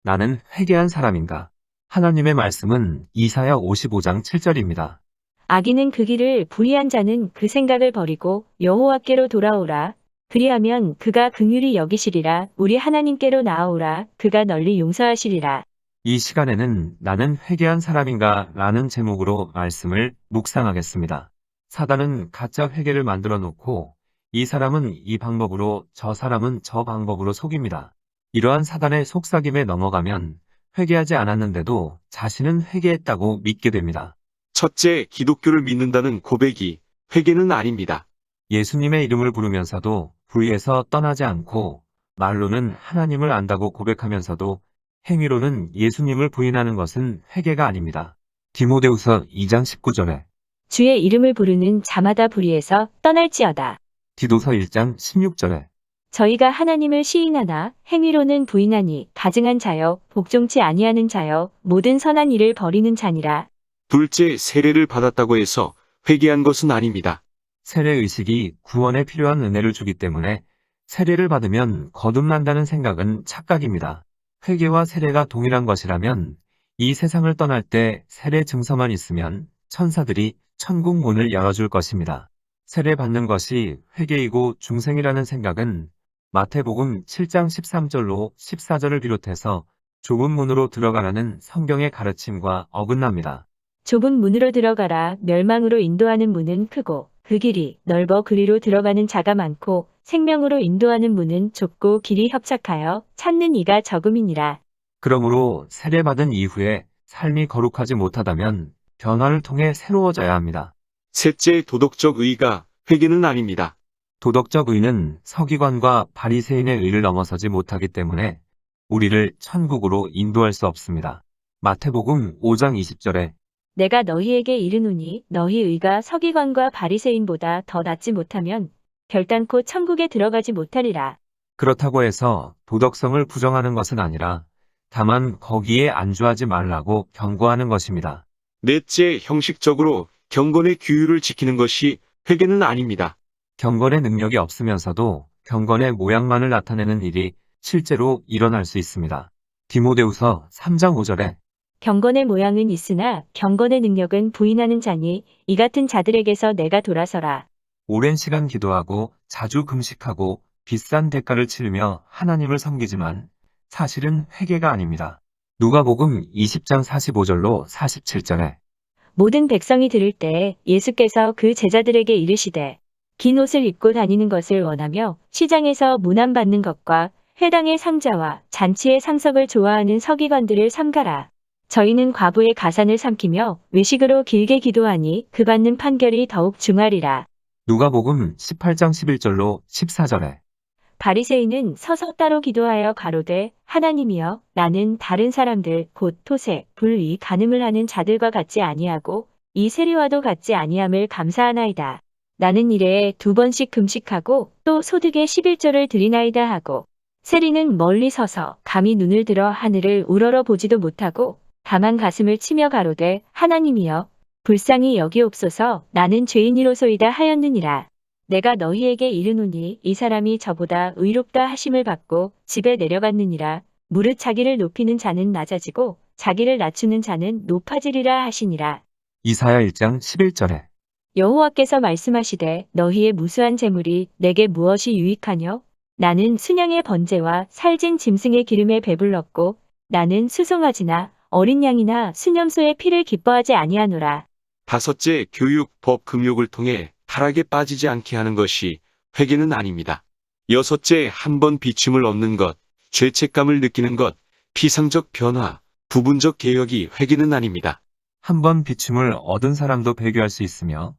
나는 회개한 사람인가? 하나님의 말씀은 이사야 55장 7절입니다. 악인은 그 길을 불의한 자는 그 생각을 버리고 여호와께로 돌아오라. 그리하면 그가 긍휼히 여기시리라. 우리 하나님께로 나아오라. 그가 널리 용서하시리라. 이 시간에는 나는 회개한 사람인가? 라는 제목으로 말씀을 묵상하겠습니다. 사단은 가짜 회개를 만들어 놓고 이 사람은 이 방법으로 저 사람은 저 방법으로 속입니다. 이러한 사단의 속삭임에 넘어가면 회개하지 않았는데도 자신은 회개했다고 믿게 됩니다. 첫째, 기독교를 믿는다는 고백이 회개는 아닙니다. 예수님의 이름을 부르면서도 불의에서 떠나지 않고 말로는 하나님을 안다고 고백하면서도 행위로는 예수님을 부인하는 것은 회개가 아닙니다. 디모데후서 2장 19절에 주의 이름을 부르는 자마다 불의에서 떠날지어다. 디도서 1장 16절에 저희가 하나님을 시인하나 행위로는 부인하니 가증한 자여 복종치 아니하는 자여 모든 선한 일을 버리는 자니라. 둘째, 세례를 받았다고 해서 회개한 것은 아닙니다. 세례의식이 구원에 필요한 은혜를 주기 때문에 세례를 받으면 거듭난다는 생각은 착각입니다. 회개와 세례가 동일한 것이라면 이 세상을 떠날 때 세례 증서만 있으면 천사들이 천국 문을 열어줄 것입니다. 세례 받는 것이 회개이고 중생이라는 생각은 마태복음 7장 13절로 14절을 비롯해서 좁은 문으로 들어가라는 성경의 가르침과 어긋납니다. 좁은 문으로 들어가라. 멸망으로 인도하는 문은 크고 그 길이 넓어 그리로 들어가는 자가 많고 생명으로 인도하는 문은 좁고 길이 협착하여 찾는 이가 적음이니라. 그러므로 세례받은 이후에 삶이 거룩하지 못하다면 변화를 통해 새로워져야 합니다. 셋째, 도덕적 의가 회개는 아닙니다. 도덕적 의는 서기관과 바리새인의 의를 넘어서지 못하기 때문에 우리를 천국으로 인도할 수 없습니다. 마태복음 5장 20절에 내가 너희에게 이르노니 너희 의가 서기관과 바리새인보다 더 낫지 못하면 결단코 천국에 들어가지 못하리라. 그렇다고 해서 도덕성을 부정하는 것은 아니라 다만 거기에 안주하지 말라고 경고하는 것입니다. 넷째, 형식적으로 경건의 규율을 지키는 것이 회개는 아닙니다. 경건의 능력이 없으면서도 경건의 모양만을 나타내는 일이 실제로 일어날 수 있습니다. 디모데후서 3장 5절에 경건의 모양은 있으나 경건의 능력은 부인하는 자니 이 같은 자들에게서 내가 돌아서라. 오랜 시간 기도하고 자주 금식하고 비싼 대가를 치르며 하나님을 섬기지만 사실은 회개가 아닙니다. 누가복음 20장 45절로 47절에 모든 백성이 들을 때 예수께서 그 제자들에게 이르시되 긴 옷을 입고 다니는 것을 원하며 시장에서 문안받는 것과 회당의 상자와 잔치의 상석을 좋아하는 서기관들을 삼가라. 저희는 과부의 가산을 삼키며 외식으로 길게 기도하니 그 받는 판결이 더욱 중하리라. 누가복음 18장 11절로 14절에 바리새인은 서서 따로 기도하여 가로되 하나님이여 나는 다른 사람들 곧 토색, 불의, 간음을 하는 자들과 같지 아니하고 이 세리와도 같지 아니함을 감사하나이다. 나는 이래에 2번씩 금식하고 또 소득의 11조를 드리나이다 하고 세리는 멀리 서서 감히 눈을 들어 하늘을 우러러 보지도 못하고 다만 가슴을 치며 가로되 하나님이여 불쌍히 여기옵소서 나는 죄인이로소이다 하였느니라. 내가 너희에게 이르노니 이 사람이 저보다 의롭다 하심을 받고 집에 내려갔느니라. 무릇 자기를 높이는 자는 낮아지고 자기를 낮추는 자는 높아지리라 하시니라. 이사야 1장 11절에 여호와께서 말씀하시되 너희의 무수한 재물이 내게 무엇이 유익하뇨? 나는 순양의 번제와 살진 짐승의 기름에 배불렀고 나는 수송아지나 어린 양이나 수념소의 피를 기뻐하지 아니하노라. 다섯째, 교육, 법, 금욕을 통해 타락에 빠지지 않게 하는 것이 회개는 아닙니다. 여섯째, 한 번 비춤을 얻는 것, 죄책감을 느끼는 것, 피상적 변화, 부분적 개혁이 회개는 아닙니다. 한 번 비춤을 얻은 사람도 배교할 수 있으며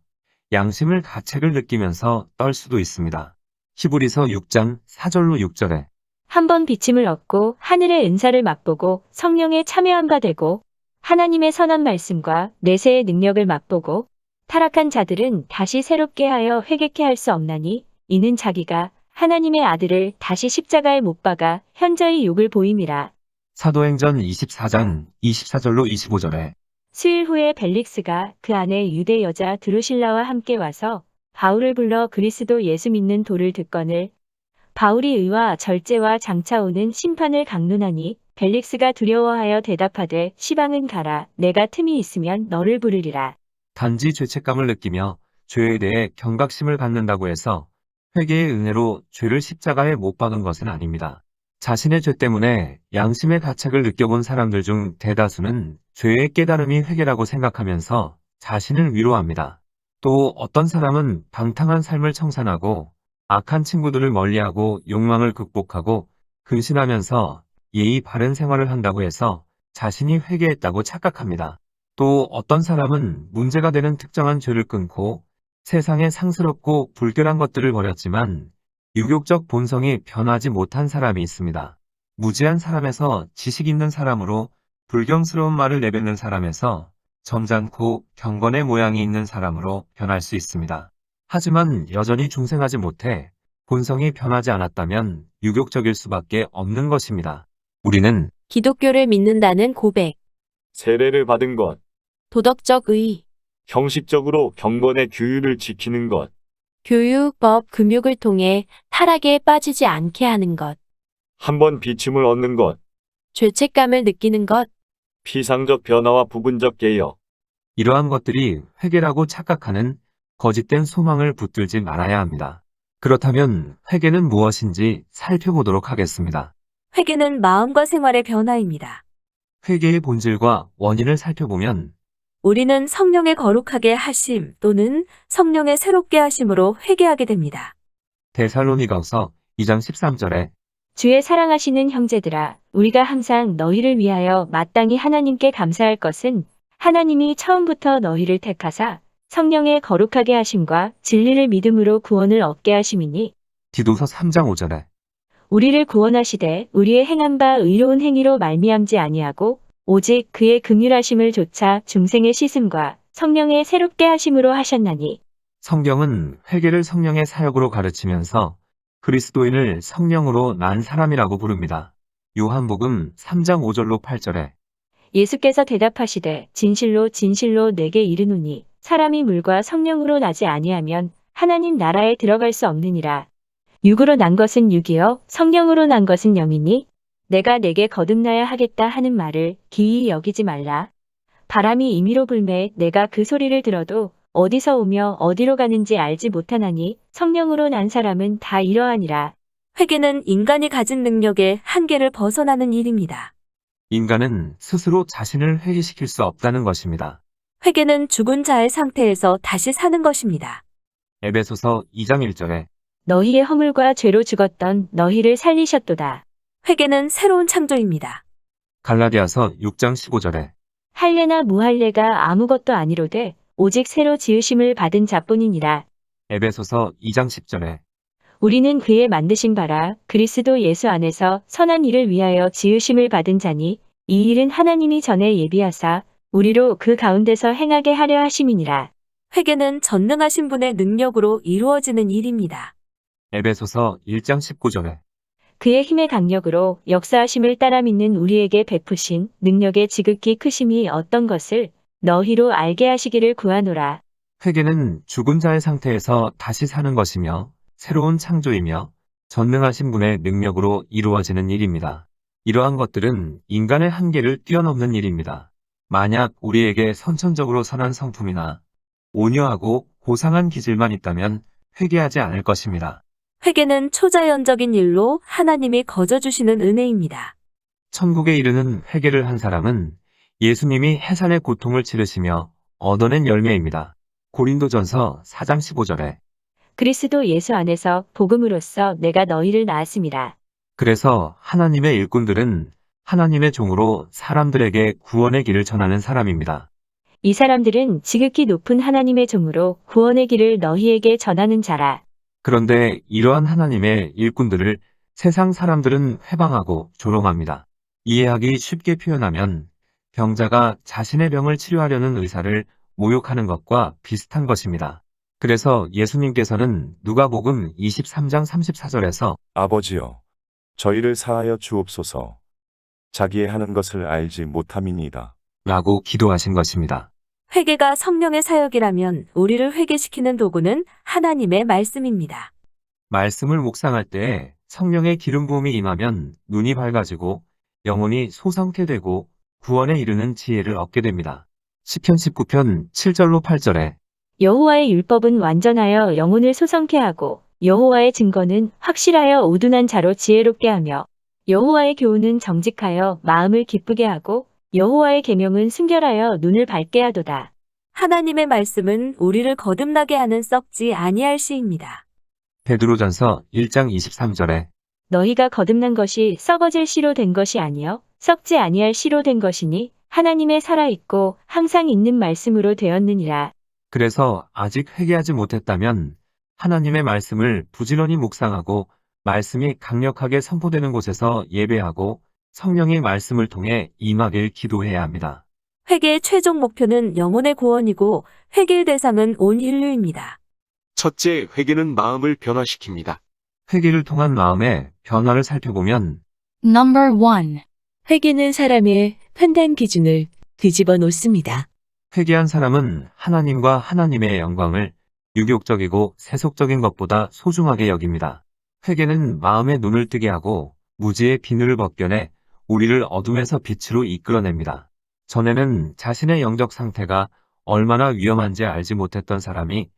양심을 가책을 느끼면서 떨 수도 있습니다. 히브리서 6장 4절로 6절에 한 번 비침을 얻고 하늘의 은사를 맛보고 성령에 참여한 바 되고 하나님의 선한 말씀과 내세의 능력을 맛보고 타락한 자들은 다시 새롭게 하여 회개케 할 수 없나니 이는 자기가 하나님의 아들을 다시 십자가에 못 박아 현저히 욕을 보임이라. 사도행전 24장 24절로 25절에 수일 후에 벨릭스가 그 안에 유대 여자 드루실라와 함께 와서 바울을 불러 그리스도 예수 믿는 도를 듣거늘 바울이 의와 절제와 장차 오는 심판을 강론하니 벨릭스가 두려워하여 대답하되 시방은 가라. 내가 틈이 있으면 너를 부르리라. 단지 죄책감을 느끼며 죄에 대해 경각심을 갖는다고 해서 회개의 은혜로 죄를 십자가에 못 박은 것은 아닙니다. 자신의 죄 때문에 양심의 가책을 느껴본 사람들 중 대다수는 죄의 깨달음이 회개라고 생각하면서 자신을 위로합니다. 또 어떤 사람은 방탕한 삶을 청산하고 악한 친구들을 멀리하고 욕망을 극복하고 근신하면서 예의 바른 생활을 한다고 해서 자신이 회개했다고 착각합니다. 또 어떤 사람은 문제가 되는 특정한 죄를 끊고 세상에 상스럽고 불결한 것들을 버렸지만 유교적 본성이 변하지 못한 사람이 있습니다. 무지한 사람에서 지식 있는 사람으로 불경스러운 말을 내뱉는 사람에서 점잖고 경건의 모양이 있는 사람으로 변할 수 있습니다. 하지만 여전히 중생하지 못해 본성이 변하지 않았다면 유교적일 수밖에 없는 것입니다. 우리는 기독교를 믿는다는 고백, 세례를 받은 것, 도덕적 의, 형식적으로 경건의 규율을 지키는 것, 교육, 법, 금욕을 통해 타락에 빠지지 않게 하는 것, 한번 비침을 얻는 것, 죄책감을 느끼는 것, 피상적 변화와 부분적 개혁, 이러한 것들이 회개라고 착각하는 거짓된 소망을 붙들지 말아야 합니다. 그렇다면 회개는 무엇인지 살펴보도록 하겠습니다. 회개는 마음과 생활의 변화입니다. 회개의 본질과 원인을 살펴보면 우리는 성령의 거룩하게 하심 또는 성령의 새롭게 하심으로 회개하게 됩니다. 데살로니가서 2장 13절에 주의 사랑하시는 형제들아, 우리가 항상 너희를 위하여 마땅히 하나님께 감사할 것은 하나님이 처음부터 너희를 택하사 성령의 거룩하게 하심과 진리를 믿음으로 구원을 얻게 하심이니 디도서 3장 5절에 우리를 구원하시되 우리의 행한 바 의로운 행위로 말미암지 아니하고 오직 그의 긍휼하심을 조차 중생의 씻음과 성령의 새롭게 하심으로 하셨나니 성경은 회개를 성령의 사역으로 가르치면서 그리스도인을 성령으로 난 사람이라고 부릅니다. 요한복음 3장 5절로 8절에 예수께서 대답하시되 진실로 진실로 내게 이르노니 사람이 물과 성령으로 나지 아니하면 하나님 나라에 들어갈 수 없느니라. 육으로 난 것은 육이요 성령으로 난 것은 영이니 내가 내게 거듭나야 하겠다 하는 말을 기이히 여기지 말라. 바람이 임의로 불매 내가 그 소리를 들어도 어디서 오며 어디로 가는지 알지 못하나니 성령으로 난 사람은 다 이러하니라. 회개는 인간이 가진 능력의 한계를 벗어나는 일입니다. 인간은 스스로 자신을 회개시킬 수 없다는 것입니다. 회개는 죽은 자의 상태에서 다시 사는 것입니다. 에베소서 2장 1절에 너희의 허물과 죄로 죽었던 너희를 살리셨도다. 회개는 새로운 창조입니다. 갈라디아서 6장 15절에 할례나 무할례가 아무것도 아니로되 오직 새로 지으심을 받은 자뿐이니라. 에베소서 2장 10절에 우리는 그의 만드신 바라 그리스도 예수 안에서 선한 일을 위하여 지으심을 받은 자니 이 일은 하나님이 전에 예비하사 우리로 그 가운데서 행하게 하려 하심이니라. 회개는 전능하신 분의 능력으로 이루어지는 일입니다. 에베소서 1장 19절에 그의 힘의 강력으로 역사하심을 따라 믿는 우리에게 베푸신 능력의 지극히 크심이 어떤 것을 너희로 알게 하시기를 구하노라. 회개는 죽은 자의 상태에서 다시 사는 것이며 새로운 창조이며 전능하신 분의 능력으로 이루어지는 일입니다. 이러한 것들은 인간의 한계를 뛰어넘는 일입니다. 만약 우리에게 선천적으로 선한 성품이나 온유하고 고상한 기질만 있다면 회개하지 않을 것입니다. 회개는 초자연적인 일로 하나님이 거저주시는 은혜입니다. 천국에 이르는 회개를 한 사람은 예수님이 해산의 고통을 치르시며 얻어낸 열매입니다. 고린도전서 4장 15절에 그리스도 예수 안에서 복음으로써 내가 너희를 낳았습니다. 그래서 하나님의 일꾼들은 하나님의 종으로 사람들에게 구원의 길을 전하는 사람입니다. 이 사람들은 지극히 높은 하나님의 종으로 구원의 길을 너희에게 전하는 자라. 그런데 이러한 하나님의 일꾼들을 세상 사람들은 회방하고 조롱합니다. 이해하기 쉽게 표현하면 병자가 자신의 병을 치료하려는 의사를 모욕하는 것과 비슷한 것입니다. 그래서 예수님께서는 누가복음 23장 34절에서 아버지여, 저희를 사하여 주옵소서. 자기의 하는 것을 알지 못함이니이다. 라고 기도하신 것입니다. 회개가 성령의 사역이라면 우리를 회개시키는 도구는 하나님의 말씀입니다. 말씀을 묵상할 때 성령의 기름 부음이 임하면 눈이 밝아지고 영혼이 소성케되고 구원에 이르는 지혜를 얻게 됩니다. 시편 19편 7절로 8절에 여호와의 율법은 완전하여 영혼을 소성케 하고 여호와의 증거는 확실하여 우둔한 자로 지혜롭게 하며 여호와의 교훈은 정직하여 마음을 기쁘게 하고 여호와의 계명은 순결하여 눈을 밝게 하도다. 하나님의 말씀은 우리를 거듭나게 하는 썩지 아니할 씨입니다. 베드로전서 1장 23절에 너희가 거듭난 것이 썩어질 씨로 된 것이 아니요 썩지 아니할 씨로 된 것이니 하나님의 살아있고 항상 있는 말씀으로 되었느니라. 그래서 아직 회개하지 못했다면 하나님의 말씀을 부지런히 묵상하고 말씀이 강력하게 선포되는 곳에서 예배하고 성령의 말씀을 통해 임하길 기도해야 합니다. 회개의 최종 목표는 영혼의 구원이고 회개의 대상은 온 인류입니다. 첫째, 회개는 마음을 변화시킵니다. 회개를 통한 마음의 변화를 살펴보면 Number 1. 회개는 사람의 판단 기준을 뒤집어 놓습니다. 회개한 사람은 하나님과 하나님의 영광을 유욕적이고 세속적인 것보다 소중하게 여깁니다. 회개는 마음의 눈을 뜨게 하고 무지의 비늘을 벗겨내 우리를 어둠에서 빛으로 이끌어냅니다. 전에는 자신의 영적 상태가 얼마나 위험한지 알지 못했던 사람이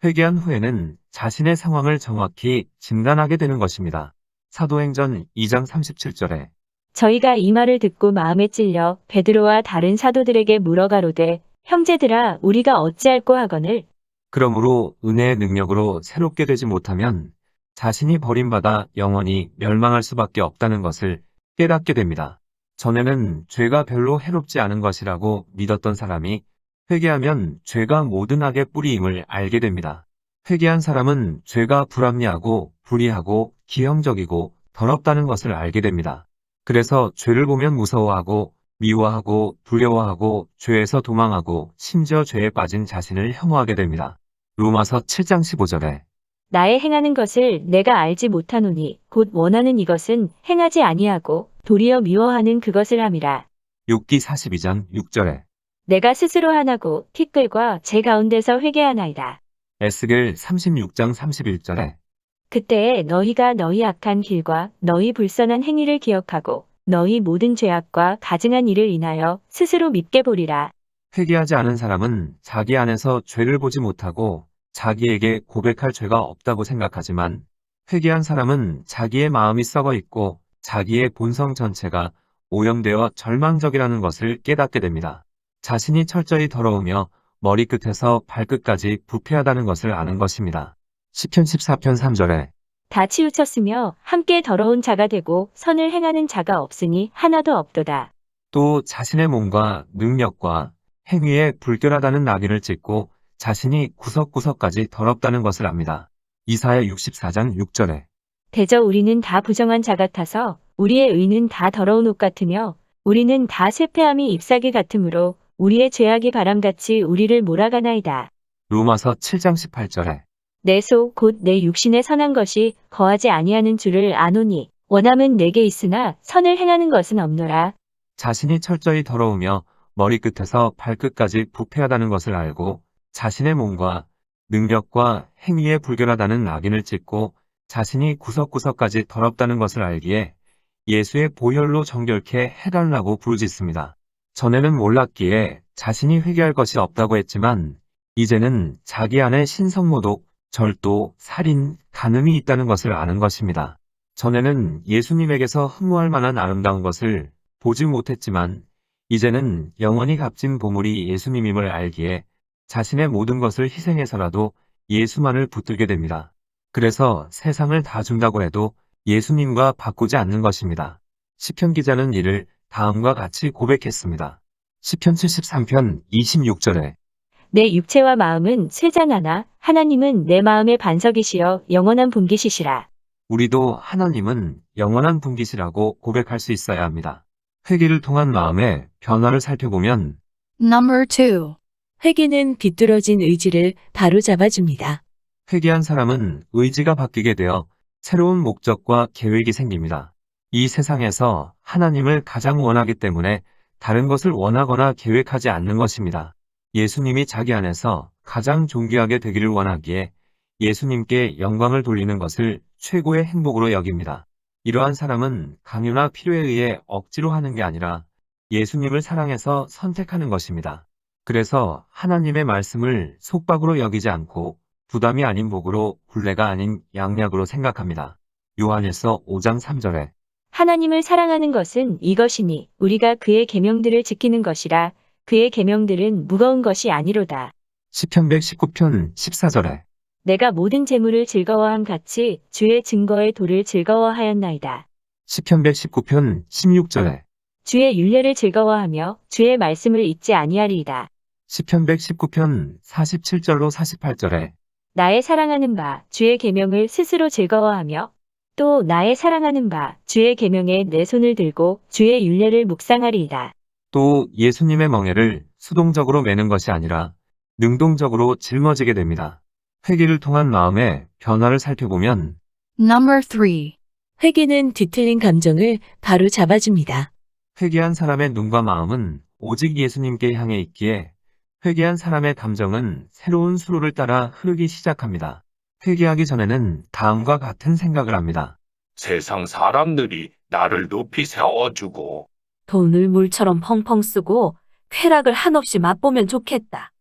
회개한 후에는 자신의 상황을 정확히 진단하게 되는 것입니다. 사도행전 2장 37절에 저희가 이 말을 듣고 마음에 찔려 베드로와 다른 사도들에게 물어 가로되 형제들아 우리가 어찌할꼬 하거늘. 그러므로 은혜의 능력으로 새롭게 되지 못하면 자신이 버림받아 영원히 멸망할 수밖에 없다는 것을 깨닫게 됩니다. 전에는 죄가 별로 해롭지 않은 것이라고 믿었던 사람이 회개하면 죄가 모든 악의 뿌리임을 알게 됩니다. 회개한 사람은 죄가 불합리하고 불의하고 기형적이고 더럽다는 것을 알게 됩니다. 그래서 죄를 보면 무서워하고 미워하고 두려워하고 죄에서 도망하고 심지어 죄에 빠진 자신을 혐오하게 됩니다. 로마서 7장 15절에 나의 행하는 것을 내가 알지 못하노니 곧 원하는 이것은 행하지 아니하고 도리어 미워하는 그것을 함이라. 욥기 42장 6절에 내가 스스로 하나고 티끌과 제 가운데서 회개하나이다. 에스겔 36장 31절에 그때에 너희가 너희 악한 길과 너희 불선한 행위를 기억하고 너희 모든 죄악과 가증한 일을 인하여 스스로 밉게 보리라. 회개하지 않은 사람은 자기 안에서 죄를 보지 못하고 자기에게 고백할 죄가 없다고 생각하지만 회개한 사람은 자기의 마음이 썩어 있고 자기의 본성 전체가 오염되어 절망적이라는 것을 깨닫게 됩니다. 자신이 철저히 더러우며 머리끝에서 발끝까지 부패하다는 것을 아는 것입니다. 시편 14편 3절에 다 치우쳤으며 함께 더러운 자가 되고 선을 행하는 자가 없으니 하나도 없도다. 또 자신의 몸과 능력과 행위에 불결하다는 낙인을 찍고 자신이 구석구석까지 더럽다는 것을 압니다. 이사야 64장 6절에 대저 우리는 다 부정한 자 같아서 우리의 의는 다 더러운 옷 같으며 우리는 다 쇠폐함이 잎사귀 같으므로 우리의 죄악이 바람같이 우리를 몰아가나이다. 로마서 7장 18절에 내 속 곧 내 육신의 선한 것이 거하지 아니하는 줄을 아노니 원함은 내게 있으나 선을 행하는 것은 없노라. 자신이 철저히 더러우며 머리끝에서 발끝까지 부패하다는 것을 알고 자신의 몸과 능력과 행위에 불결하다는 낙인을 찍고 자신이 구석구석까지 더럽다는 것을 알기에 예수의 보혈로 정결케 해달라고 부르짖습니다. 전에는 몰랐기에 자신이 회개할 것이 없다고 했지만 이제는 자기 안에 신성모독, 절도, 살인, 간음이 있다는 것을 아는 것입니다. 전에는 예수님에게서 흠모할 만한 아름다운 것을 보지 못했지만 이제는 영원히 값진 보물이 예수님임을 알기에 자신의 모든 것을 희생해서라도 예수만을 붙들게 됩니다. 그래서 세상을 다 준다고 해도 예수님과 바꾸지 않는 것입니다. 시편 기자는 이를 다음과 같이 고백했습니다. 시편 73편 26절에 내 육체와 마음은 쇠잔하나 하나님은 내 마음의 반석이시여 영원한 분기시시라. 우리도 하나님은 영원한 분기시라고 고백할 수 있어야 합니다. 회개를 통한 마음의 변화를 살펴보면 Number 2. 회개는 비뚤어진 의지를 바로잡아줍니다. 회개한 사람은 의지가 바뀌게 되어 새로운 목적과 계획이 생깁니다. 이 세상에서 하나님을 가장 원하기 때문에 다른 것을 원하거나 계획하지 않는 것입니다. 예수님이 자기 안에서 가장 존귀하게 되기를 원하기에 예수님께 영광을 돌리는 것을 최고의 행복으로 여깁니다. 이러한 사람은 강요나 필요에 의해 억지로 하는 게 아니라 예수님을 사랑해서 선택하는 것입니다. 그래서 하나님의 말씀을 속박으로 여기지 않고 부담이 아닌 복으로 굴레가 아닌 양약으로 생각합니다. 요한일서 5장 3절에 하나님을 사랑하는 것은 이것이니 우리가 그의 계명들을 지키는 것이라. 그의 계명들은 무거운 것이 아니로다. 시편 119편 14절에 내가 모든 재물을 즐거워함 같이 주의 증거의 도를 즐거워하였나이다. 시편 119편 16절에 주의 율례를 즐거워하며 주의 말씀을 잊지 아니하리이다. 시편 119편 47절로 48절에 나의 사랑하는 바 주의 계명을 스스로 즐거워하며 또 나의 사랑하는 바 주의 계명에 내 손을 들고 주의 율례를 묵상하리이다. 또 예수님의 멍에를 수동적으로 매는 것이 아니라 능동적으로 짊어지게 됩니다. 회개를 통한 마음의 변화를 살펴보면 Number 3. 회개는 뒤틀린 감정을 바로 잡아줍니다. 회개한 사람의 눈과 마음은 오직 예수님께 향해 있기에 회개한 사람의 감정은 새로운 수로를 따라 흐르기 시작합니다. 회개하기 전에는 다음과 같은 생각을 합니다. 세상 사람들이 나를 높이 세워주고 돈을 물처럼 펑펑 쓰고 쾌락을 한없이 맛보면 좋겠다.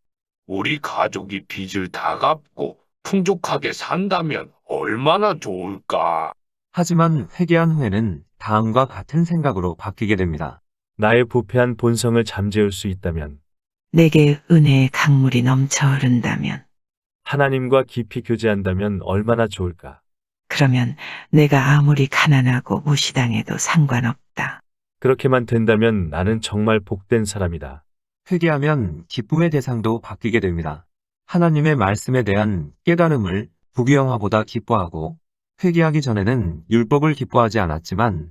우리 가족이 빚을 다 갚고 풍족하게 산다면 얼마나 좋을까. 하지만 회개한 후에는 다음과 같은 생각으로 바뀌게 됩니다. 나의 부패한 본성을 잠재울 수 있다면, 내게 은혜의 강물이 넘쳐 흐른다면, 하나님과 깊이 교제한다면 얼마나 좋을까. 그러면 내가 아무리 가난하고 무시당해도 상관없다. 그렇게만 된다면 나는 정말 복된 사람이다. 회개하면 기쁨의 대상도 바뀌게 됩니다. 하나님의 말씀에 대한 깨달음을 부귀영화보다 기뻐하고 회개하기 전에는 율법을 기뻐하지 않았지만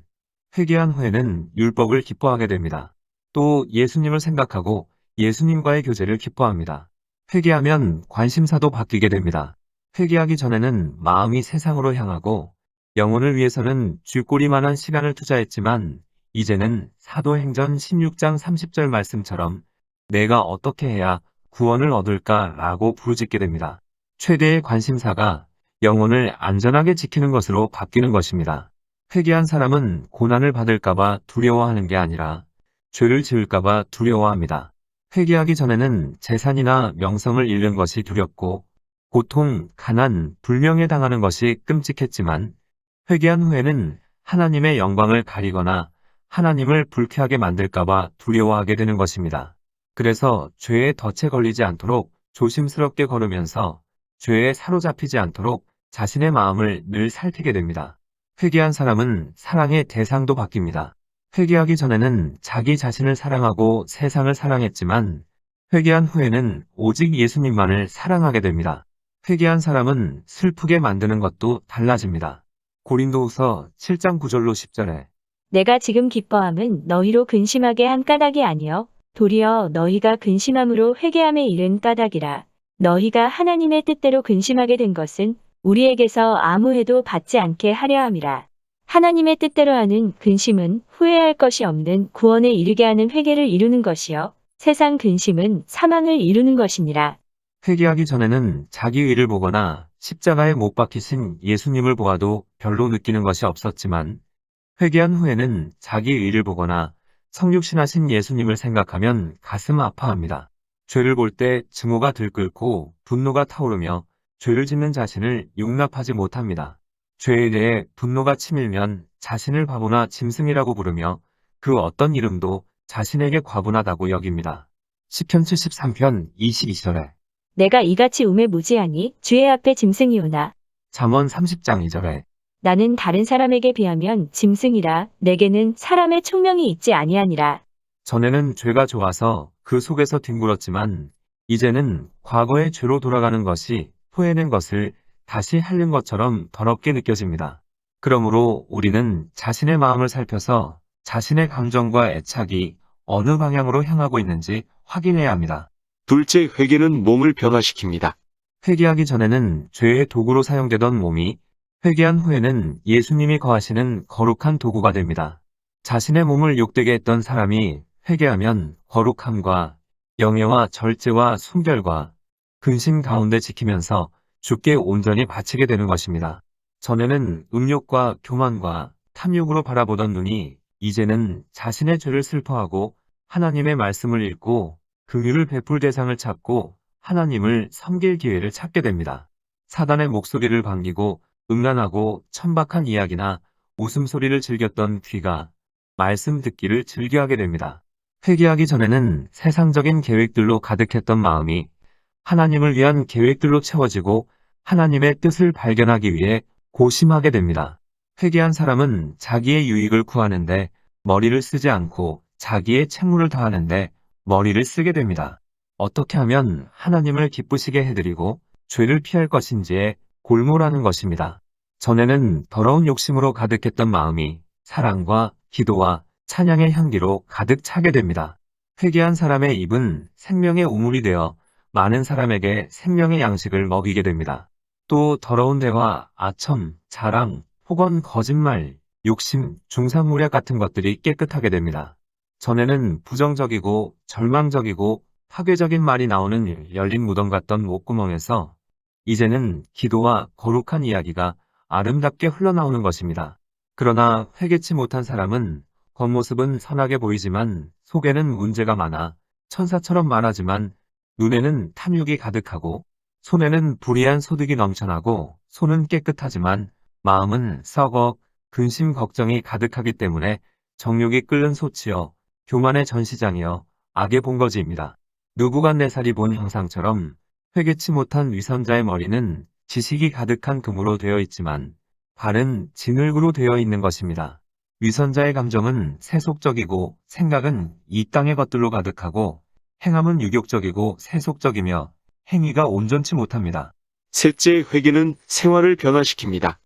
회개한 후에는 율법을 기뻐하게 됩니다. 또 예수님을 생각하고 예수님과의 교제를 기뻐합니다. 회개하면 관심사도 바뀌게 됩니다. 회개하기 전에는 마음이 세상으로 향하고 영혼을 위해서는 쥐꼬리만한 시간을 투자했지만 이제는 사도행전 16장 30절 말씀처럼 내가 어떻게 해야 구원을 얻을까라고 부르짖게 됩니다. 최대의 관심사가 영혼을 안전하게 지키는 것으로 바뀌는 것입니다. 회개한 사람은 고난을 받을까봐 두려워하는 게 아니라 죄를 지을까봐 두려워합니다. 회개하기 전에는 재산이나 명성을 잃는 것이 두렵고 고통, 가난, 불명예 당하는 것이 끔찍했지만 회개한 후에는 하나님의 영광을 가리거나 하나님을 불쾌하게 만들까봐 두려워하게 되는 것입니다. 그래서 죄에 덫에 걸리지 않도록 조심스럽게 걸으면서 죄에 사로잡히지 않도록 자신의 마음을 늘 살피게 됩니다. 회개한 사람은 사랑의 대상도 바뀝니다. 회개하기 전에는 자기 자신을 사랑하고 세상을 사랑했지만 회개한 후에는 오직 예수님만을 사랑하게 됩니다. 회개한 사람은 슬프게 만드는 것도 달라집니다. 고린도후서 7장 9절로 10절에 내가 지금 기뻐함은 너희로 근심하게 한 까닭이 아니요 도리어 너희가 근심함으로 회개함에 이른 까닭이라. 너희가 하나님의 뜻대로 근심하게 된 것은 우리에게서 아무 해도 받지 않게 하려 함이라. 하나님의 뜻대로 하는 근심은 후회할 것이 없는 구원에 이르게 하는 회개를 이루는 것이요 세상 근심은 사망을 이루는 것이니라. 회개하기 전에는 자기 의를 보거나 십자가에 못 박히신 예수님을 보아도 별로 느끼는 것이 없었지만 회개한 후에는 자기 의를 보거나 성육신하신 예수님을 생각하면 가슴 아파합니다. 죄를 볼 때 증오가 들끓고 분노가 타오르며 죄를 짓는 자신을 용납하지 못합니다. 죄에 대해 분노가 치밀면 자신을 바보나 짐승이라고 부르며 그 어떤 이름도 자신에게 과분하다고 여깁니다. 시편 73편 22절에 내가 이같이 우매무지하니 주의 앞에 짐승이오나 잠언 30장 2절에 나는 다른 사람에게 비하면 짐승이라 내게는 사람의 총명이 있지 아니하니라. 전에는 죄가 좋아서 그 속에서 뒹굴었지만 이제는 과거의 죄로 돌아가는 것이 토해낸 것을 다시 핥는 것처럼 더럽게 느껴집니다. 그러므로 우리는 자신의 마음을 살펴서 자신의 감정과 애착이 어느 방향으로 향하고 있는지 확인해야 합니다. 둘째, 회개는 몸을 변화시킵니다. 회개하기 전에는 죄의 도구로 사용되던 몸이 회개한 후에는 예수님이 거하시는 거룩한 도구가 됩니다. 자신의 몸을 욕되게 했던 사람이 회개하면 거룩함과 영예와 절제와 순결과 근심 가운데 지키면서 주께 온전히 바치게 되는 것입니다. 전에는 음욕과 교만과 탐욕으로 바라보던 눈이 이제는 자신의 죄를 슬퍼하고 하나님의 말씀을 읽고 긍휼을 베풀 대상을 찾고 하나님을 섬길 기회를 찾게 됩니다. 사단의 목소리를 반기고 음란하고 천박한 이야기나 웃음소리를 즐겼던 귀가 말씀 듣기를 즐겨하게 됩니다. 회개하기 전에는 세상적인 계획들로 가득했던 마음이 하나님을 위한 계획들로 채워지고 하나님의 뜻을 발견하기 위해 고심하게 됩니다. 회개한 사람은 자기의 유익을 구하는데 머리를 쓰지 않고 자기의 책무를 다하는데 머리를 쓰게 됩니다. 어떻게 하면 하나님을 기쁘시게 해드리고 죄를 피할 것인지에 골몰하는 것입니다. 전에는 더러운 욕심으로 가득했던 마음이 사랑과 기도와 찬양의 향기로 가득 차게 됩니다. 회개한 사람의 입은 생명의 우물이 되어 많은 사람에게 생명의 양식을 먹이게 됩니다. 또 더러운 대화, 아첨, 자랑, 혹은 거짓말, 욕심, 중상모략 같은 것들이 깨끗하게 됩니다. 전에는 부정적이고 절망적이고 파괴적인 말이 나오는 열린 무덤 같던 목구멍에서 이제는 기도와 거룩한 이야기가 아름답게 흘러나오는 것입니다. 그러나 회개치 못한 사람은 겉모습은 선하게 보이지만 속에는 문제가 많아 천사처럼 말하지만 눈에는 탐욕이 가득하고 손에는 불의한 소득이 넘쳐나고 손은 깨끗하지만 마음은 썩어 근심 걱정이 가득하기 때문에 정욕이 끓는 소치여 교만의 전시장이여 악의 본거지입니다. 느부갓네살이 본 형상처럼 회개치 못한 위선자의 머리는 지식이 가득한 금으로 되어 있지만 발은 진흙으로 되어 있는 것입니다. 위선자의 감정은 세속적이고 생각은 이 땅의 것들로 가득하고 행함은 유욕적이고 세속적이며 행위가 온전치 못합니다. 셋째, 회개는 생활을 변화시킵니다.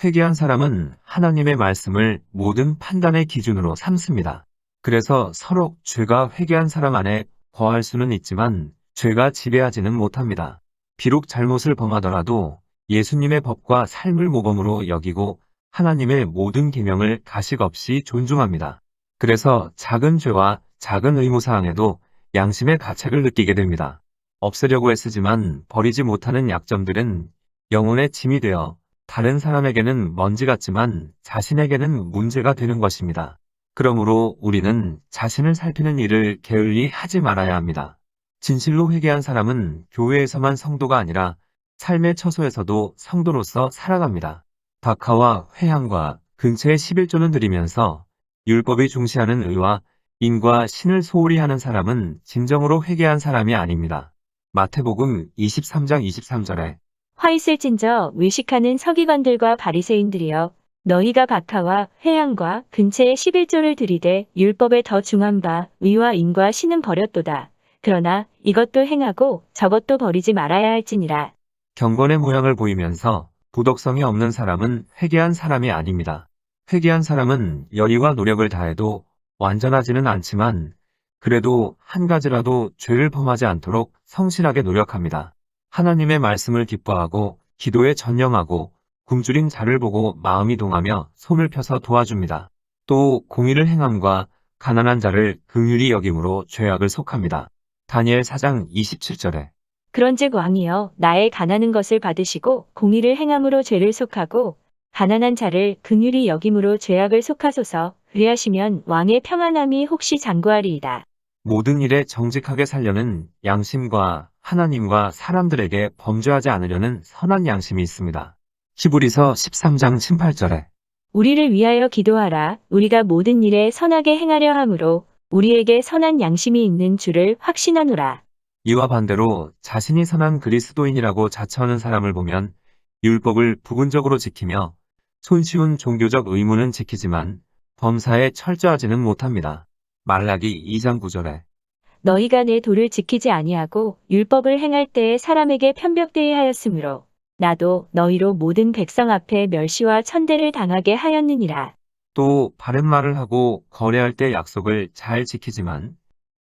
회개한 사람은 하나님의 말씀을 모든 판단의 기준으로 삼습니다. 그래서 서로 죄가 회개한 사람 안에 거할 수는 있지만 죄가 지배하지는 못합니다. 비록 잘못을 범하더라도 예수님의 법과 삶을 모범으로 여기고 하나님의 모든 계명을 가식 없이 존중합니다. 그래서 작은 죄와 작은 의무사항에도 양심의 가책을 느끼게 됩니다. 없애려고 애쓰지만 버리지 못하는 약점들은 영혼의 짐이 되어 다른 사람에게는 먼지 같지만 자신에게는 문제가 되는 것입니다. 그러므로 우리는 자신을 살피는 일을 게을리 하지 말아야 합니다. 진실로 회개한 사람은 교회에서만 성도가 아니라 삶의 처소에서도 성도로서 살아갑니다. 박하와 회향과 근처의 11조는 드리면서 율법이 중시하는 의와 인과 신을 소홀히 하는 사람은 진정으로 회개한 사람이 아닙니다. 마태복음 23장 23절에 화 있을진저 외식하는 서기관들과 바리새인들이여 너희가 박하와 회향과 근처의 11조를 들이되 율법에 더 중한 바 의와 인과 신은 버렸도다. 그러나 이것도 행하고 저것도 버리지 말아야 할지니라. 경건의 모양을 보이면서 도덕성이 없는 사람은 회개한 사람이 아닙니다. 회개한 사람은 열의와 노력을 다해도 완전하지는 않지만 그래도 한 가지라도 죄를 범하지 않도록 성실하게 노력합니다. 하나님의 말씀을 기뻐하고 기도에 전념하고 굶주린 자를 보고 마음이 동하며 손을 펴서 도와줍니다. 또 공의를 행함과 가난한 자를 긍휼히 여김으로 죄악을 속합니다. 다니엘 4장 27절에 그런즉 왕이여 나의 가난한 것을 받으시고 공의를 행함으로 죄를 속하고 가난한 자를 긍휼히 여김으로 죄악을 속하소서. 그리하시면 왕의 평안함이 혹시 장구하리이다. 모든 일에 정직하게 살려는 양심과 하나님과 사람들에게 범죄하지 않으려는 선한 양심이 있습니다. 히브리서 13장 18절에 우리를 위하여 기도하라. 우리가 모든 일에 선하게 행하려 함으로 우리에게 선한 양심이 있는 줄을 확신하노라. 이와 반대로 자신이 선한 그리스도인이라고 자처하는 사람을 보면 율법을 부분적으로 지키며 손쉬운 종교적 의무는 지키지만 범사에 철저하지는 못합니다. 말라기 2장 9절에 너희가 내 도를 지키지 아니하고 율법을 행할 때에 사람에게 편벽되이 하였으므로 나도 너희로 모든 백성 앞에 멸시와 천대를 당하게 하였느니라. 또 바른 말을 하고 거래할 때 약속을 잘 지키지만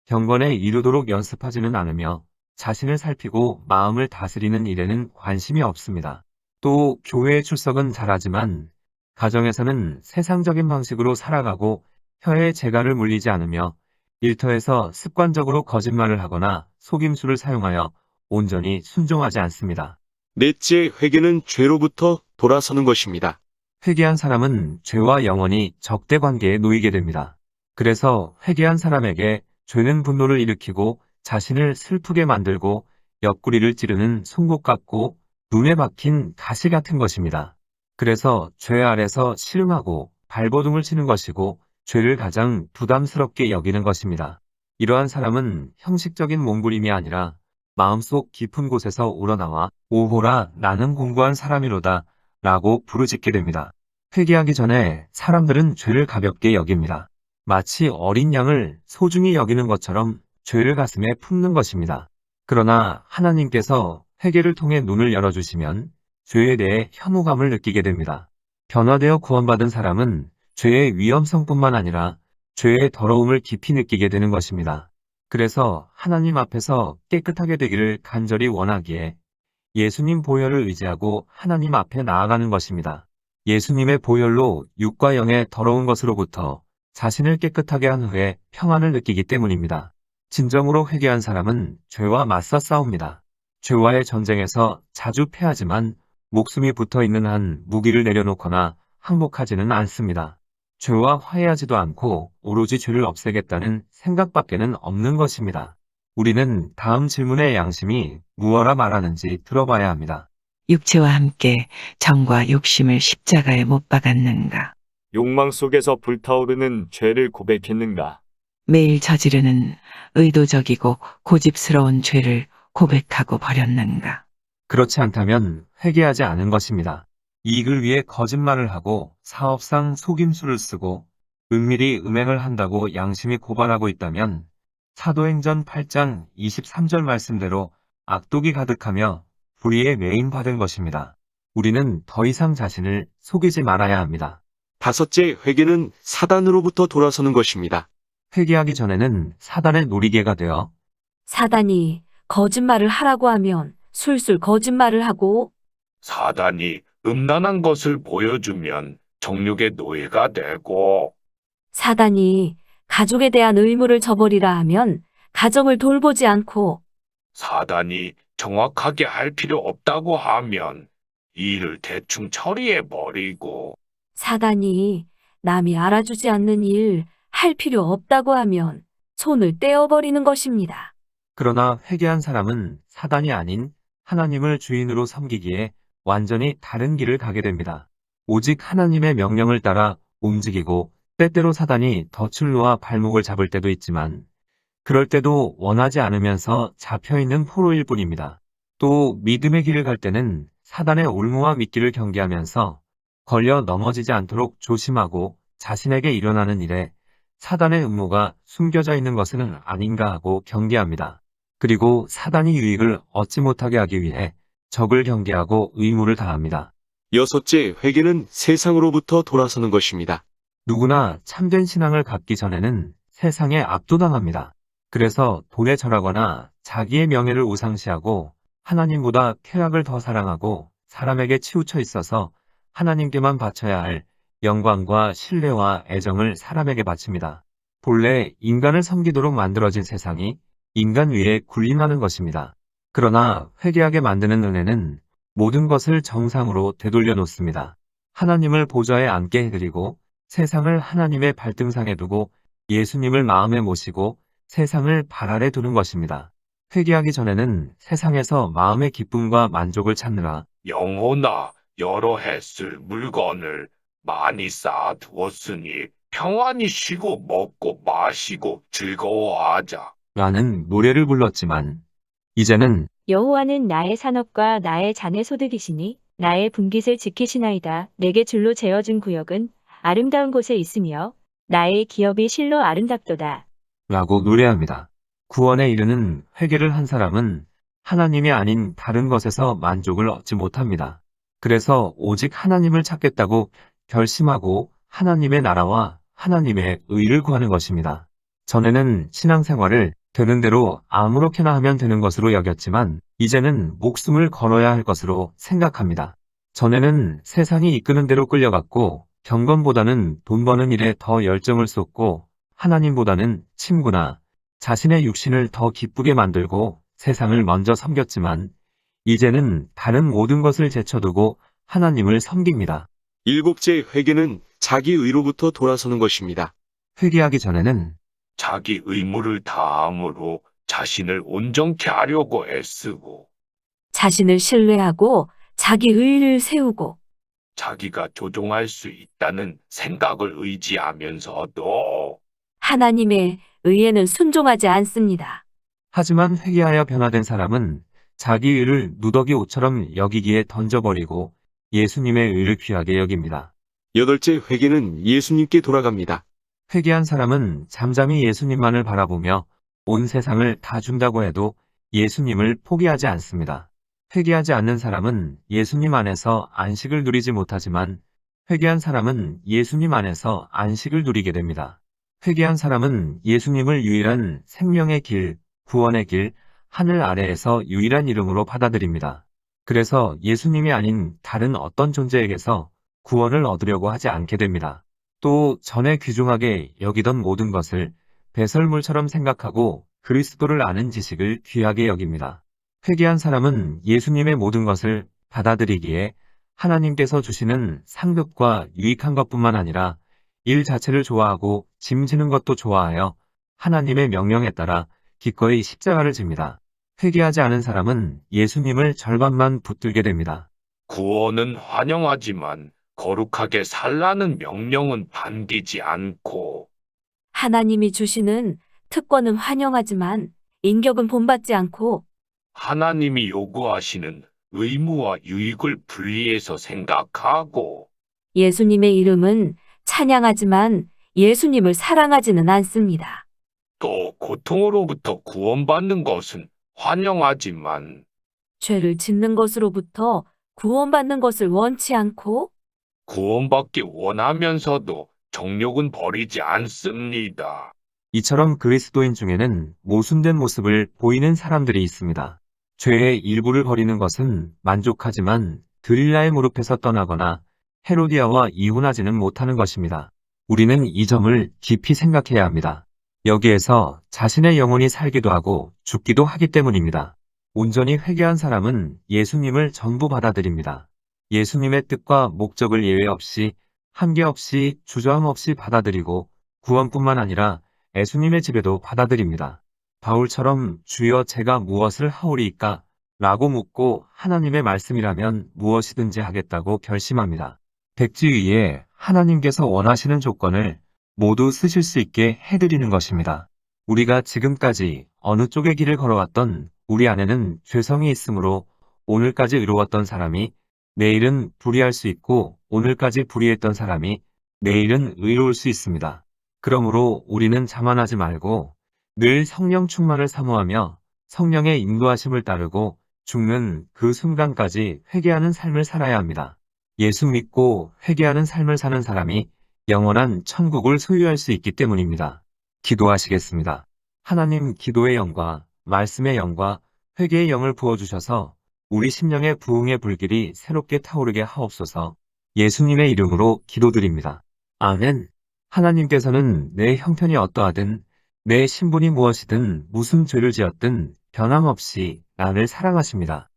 경건에 이르도록 연습하지는 않으며 자신을 살피고 마음을 다스리는 일에는 관심이 없습니다. 또 교회에 출석은 잘하지만 가정에서는 세상적인 방식으로 살아가고 혀에 재갈을 물리지 않으며 일터에서 습관적으로 거짓말을 하거나 속임수를 사용하여 온전히 순종하지 않습니다. 넷째, 회개는 죄로부터 돌아서는 것입니다. 회개한 사람은 죄와 영원히 적대 관계에 놓이게 됩니다. 그래서 회개한 사람에게 죄는 분노를 일으키고 자신을 슬프게 만들고 옆구리를 찌르는 송곳 같고 눈에 박힌 가시 같은 것입니다. 그래서 죄 아래서 씨름하고 발버둥을 치는 것이고 죄를 가장 부담스럽게 여기는 것입니다. 이러한 사람은 형식적인 몸부림이 아니라 마음속 깊은 곳에서 우러나와 오호라 나는 공고한 사람이로다 라고 부르짖게 됩니다. 회개하기 전에 사람들은 죄를 가볍게 여깁니다. 마치 어린 양을 소중히 여기는 것처럼 죄를 가슴에 품는 것입니다. 그러나 하나님께서 회개를 통해 눈을 열어주시면 죄에 대해 혐오감을 느끼게 됩니다. 변화되어 구원받은 사람은 죄의 위험성뿐만 아니라 죄의 더러움을 깊이 느끼게 되는 것입니다. 그래서 하나님 앞에서 깨끗하게 되기를 간절히 원하기에 예수님 보혈을 의지하고 하나님 앞에 나아가는 것입니다. 예수님의 보혈로 육과 영의 더러운 것으로부터 자신을 깨끗하게 한 후에 평안을 느끼기 때문입니다. 진정으로 회개한 사람은 죄와 맞서 싸웁니다. 죄와의 전쟁에서 자주 패하지만 목숨이 붙어있는 한 무기를 내려놓거나 항복하지는 않습니다. 죄와 화해하지도 않고 오로지 죄를 없애겠다는 생각밖에는 없는 것입니다. 우리는 다음 질문의 양심이 무엇라 말하는지 들어봐야 합니다. 육체와 함께 정과 욕심을 십자가에 못 박았는가? 욕망 속에서 불타오르는 죄를 고백했는가? 매일 저지르는 의도적이고 고집스러운 죄를 고백하고 버렸는가? 그렇지 않다면 회개하지 않은 것입니다. 이익을 위해 거짓말을 하고 사업상 속임수를 쓰고 은밀히 음행을 한다고 양심이 고발하고 있다면 사도행전 8장 23절 말씀대로 악독이 가득하며 불의에 매인받은 것입니다. 우리는 더 이상 자신을 속이지 말아야 합니다. 다섯째, 회개는 사단으로부터 돌아서는 것입니다. 회개하기 전에는 사단의 놀이개가 되어 사단이 거짓말을 하라고 하면 술술 거짓말을 하고 사단이 음란한 것을 보여주면 정욕의 노예가 되고 사단이 가족에 대한 의무를 저버리라 하면 가정을 돌보지 않고 사단이 정확하게 할 필요 없다고 하면 이 일을 대충 처리해버리고 사단이 남이 알아주지 않는 일 할 필요 없다고 하면 손을 떼어버리는 것입니다. 그러나 회개한 사람은 사단이 아닌 하나님을 주인으로 섬기기에 완전히 다른 길을 가게 됩니다. 오직 하나님의 명령을 따라 움직이고 때때로 사단이 덫을 놓아 발목을 잡을 때도 있지만 그럴 때도 원하지 않으면서 잡혀있는 포로일 뿐입니다. 또 믿음의 길을 갈 때는 사단의 올무와 미끼를 경계하면서 걸려 넘어지지 않도록 조심하고 자신에게 일어나는 일에 사단의 음모가 숨겨져 있는 것은 아닌가 하고 경계합니다. 그리고 사단이 유익을 얻지 못하게 하기 위해 적을 경계하고 의무를 다합니다. 여섯째, 회개는 세상으로부터 돌아서는 것입니다. 누구나 참된 신앙을 갖기 전에는 세상에 압도당합니다. 그래서 돈에 절하거나 자기의 명예를 우상시하고 하나님보다 쾌락을 더 사랑하고 사람에게 치우쳐 있어서 하나님께만 바쳐야 할 영광과 신뢰와 애정을 사람에게 바칩니다. 본래 인간을 섬기도록 만들어진 세상이 인간 위에 군림하는 것입니다. 그러나 회개하게 만드는 은혜는 모든 것을 정상으로 되돌려 놓습니다. 하나님을 보좌에 앉게 해드리고 세상을 하나님의 발등상에 두고 예수님을 마음에 모시고 세상을 발 아래 두는 것입니다. 회개하기 전에는 세상에서 마음의 기쁨과 만족을 찾느라 영혼아 여러 해 쓸 물건을 많이 쌓아두었으니 평안히 쉬고 먹고 마시고 즐거워하자. 라는 노래를 불렀지만 이제는 여호와는 나의 산업과 나의 잔의 소득이시니 나의 분깃을 지키시나이다. 내게 줄로 재어준 구역은 아름다운 곳에 있으며 나의 기업이 실로 아름답도다. 라고 노래합니다. 구원에 이르는 회개를 한 사람은 하나님이 아닌 다른 것에서 만족을 얻지 못합니다. 그래서 오직 하나님을 찾겠다고 결심하고 하나님의 나라와 하나님의 의를 구하는 것입니다. 전에는 신앙생활을 되는 대로 아무렇게나 하면 되는 것으로 여겼지만 이제는 목숨을 걸어야 할 것으로 생각합니다. 전에는 세상이 이끄는 대로 끌려갔고 경건보다는 돈 버는 일에 더 열정을 쏟고 하나님보다는 친구나 자신의 육신을 더 기쁘게 만들고 세상을 먼저 섬겼지만 이제는 다른 모든 것을 제쳐두고 하나님을 섬깁니다. 일곱째 회개는 자기 의로부터 돌아서는 것입니다. 회개하기 전에는 자기 의무를 다함으로 자신을 온전케 하려고 애쓰고 자신을 신뢰하고 자기 의를 세우고 자기가 조종할 수 있다는 생각을 의지하면서도 하나님의 의에는 순종하지 않습니다. 하지만 회개하여 변화된 사람은 자기 의를 누더기 옷처럼 여기기에 던져버리고 예수님의 의를 귀하게 여깁니다. 여덟째 회개는 예수님께 돌아갑니다. 회개한 사람은 잠잠히 예수님만을 바라보며 온 세상을 다 준다고 해도 예수님을 포기하지 않습니다. 회개하지 않는 사람은 예수님 안에서 안식을 누리지 못하지만 회개한 사람은 예수님 안에서 안식을 누리게 됩니다. 회개한 사람은 예수님을 유일한 생명의 길, 구원의 길, 하늘 아래에서 유일한 이름으로 받아들입니다. 그래서 예수님이 아닌 다른 어떤 존재에게서 구원을 얻으려고 하지 않게 됩니다. 또 전에 귀중하게 여기던 모든 것을 배설물처럼 생각하고 그리스도를 아는 지식을 귀하게 여깁니다. 회개한 사람은 예수님의 모든 것을 받아들이기에 하나님께서 주시는 상급과 유익한 것뿐만 아니라 일 자체를 좋아하고 짐 지는 것도 좋아하여 하나님의 명령에 따라 기꺼이 십자가를 집니다. 회개하지 않은 사람은 예수님을 절반만 붙들게 됩니다. 구원은 환영하지만 거룩하게 살라는 명령은 반기지 않고 하나님이 주시는 특권은 환영하지만 인격은 본받지 않고 하나님이 요구하시는 의무와 유익을 분리해서 생각하고 예수님의 이름은 찬양하지만 예수님을 사랑하지는 않습니다. 또 고통으로부터 구원받는 것은 환영하지만 죄를 짓는 것으로부터 구원받는 것을 원치 않고 구원받기 원하면서도 정욕은 버리지 않습니다. 이처럼 그리스도인 중에는 모순된 모습을 보이는 사람들이 있습니다. 죄의 일부를 버리는 것은 만족하지만 드릴라의 무릎에서 떠나거나 헤로디아와 이혼하지는 못하는 것입니다. 우리는 이 점을 깊이 생각해야 합니다. 여기에서 자신의 영혼이 살기도 하고 죽기도 하기 때문입니다. 온전히 회개한 사람은 예수님을 전부 받아들입니다. 예수님의 뜻과 목적을 예외 없이 한계 없이 주저함 없이 받아들이고 구원뿐만 아니라 예수님의 집에도 받아들입니다. 바울처럼 주여 제가 무엇을 하오리이까? 라고 묻고 하나님의 말씀이라면 무엇이든지 하겠다고 결심합니다. 백지 위에 하나님께서 원하시는 조건을 모두 쓰실 수 있게 해드리는 것입니다. 우리가 지금까지 어느 쪽의 길을 걸어왔던 우리 안에는 죄성이 있으므로 오늘까지 의로웠던 사람이 내일은 불의할 수 있고 오늘까지 불의했던 사람이 내일은 의로울 수 있습니다. 그러므로 우리는 자만하지 말고 늘 성령 충만을 사모하며 성령의 인도하심을 따르고 죽는 그 순간까지 회개하는 삶을 살아야 합니다. 예수 믿고 회개하는 삶을 사는 사람이 영원한 천국을 소유할 수 있기 때문입니다. 기도하시겠습니다. 하나님, 기도의 영과 말씀의 영과 회개의 영을 부어주셔서 우리 심령의 부흥의 불길이 새롭게 타오르게 하옵소서. 예수님의 이름으로 기도드립니다. 아멘. 하나님께서는 내 형편이 어떠하든 내 신분이 무엇이든 무슨 죄를 지었든 변함없이 나를 사랑하십니다.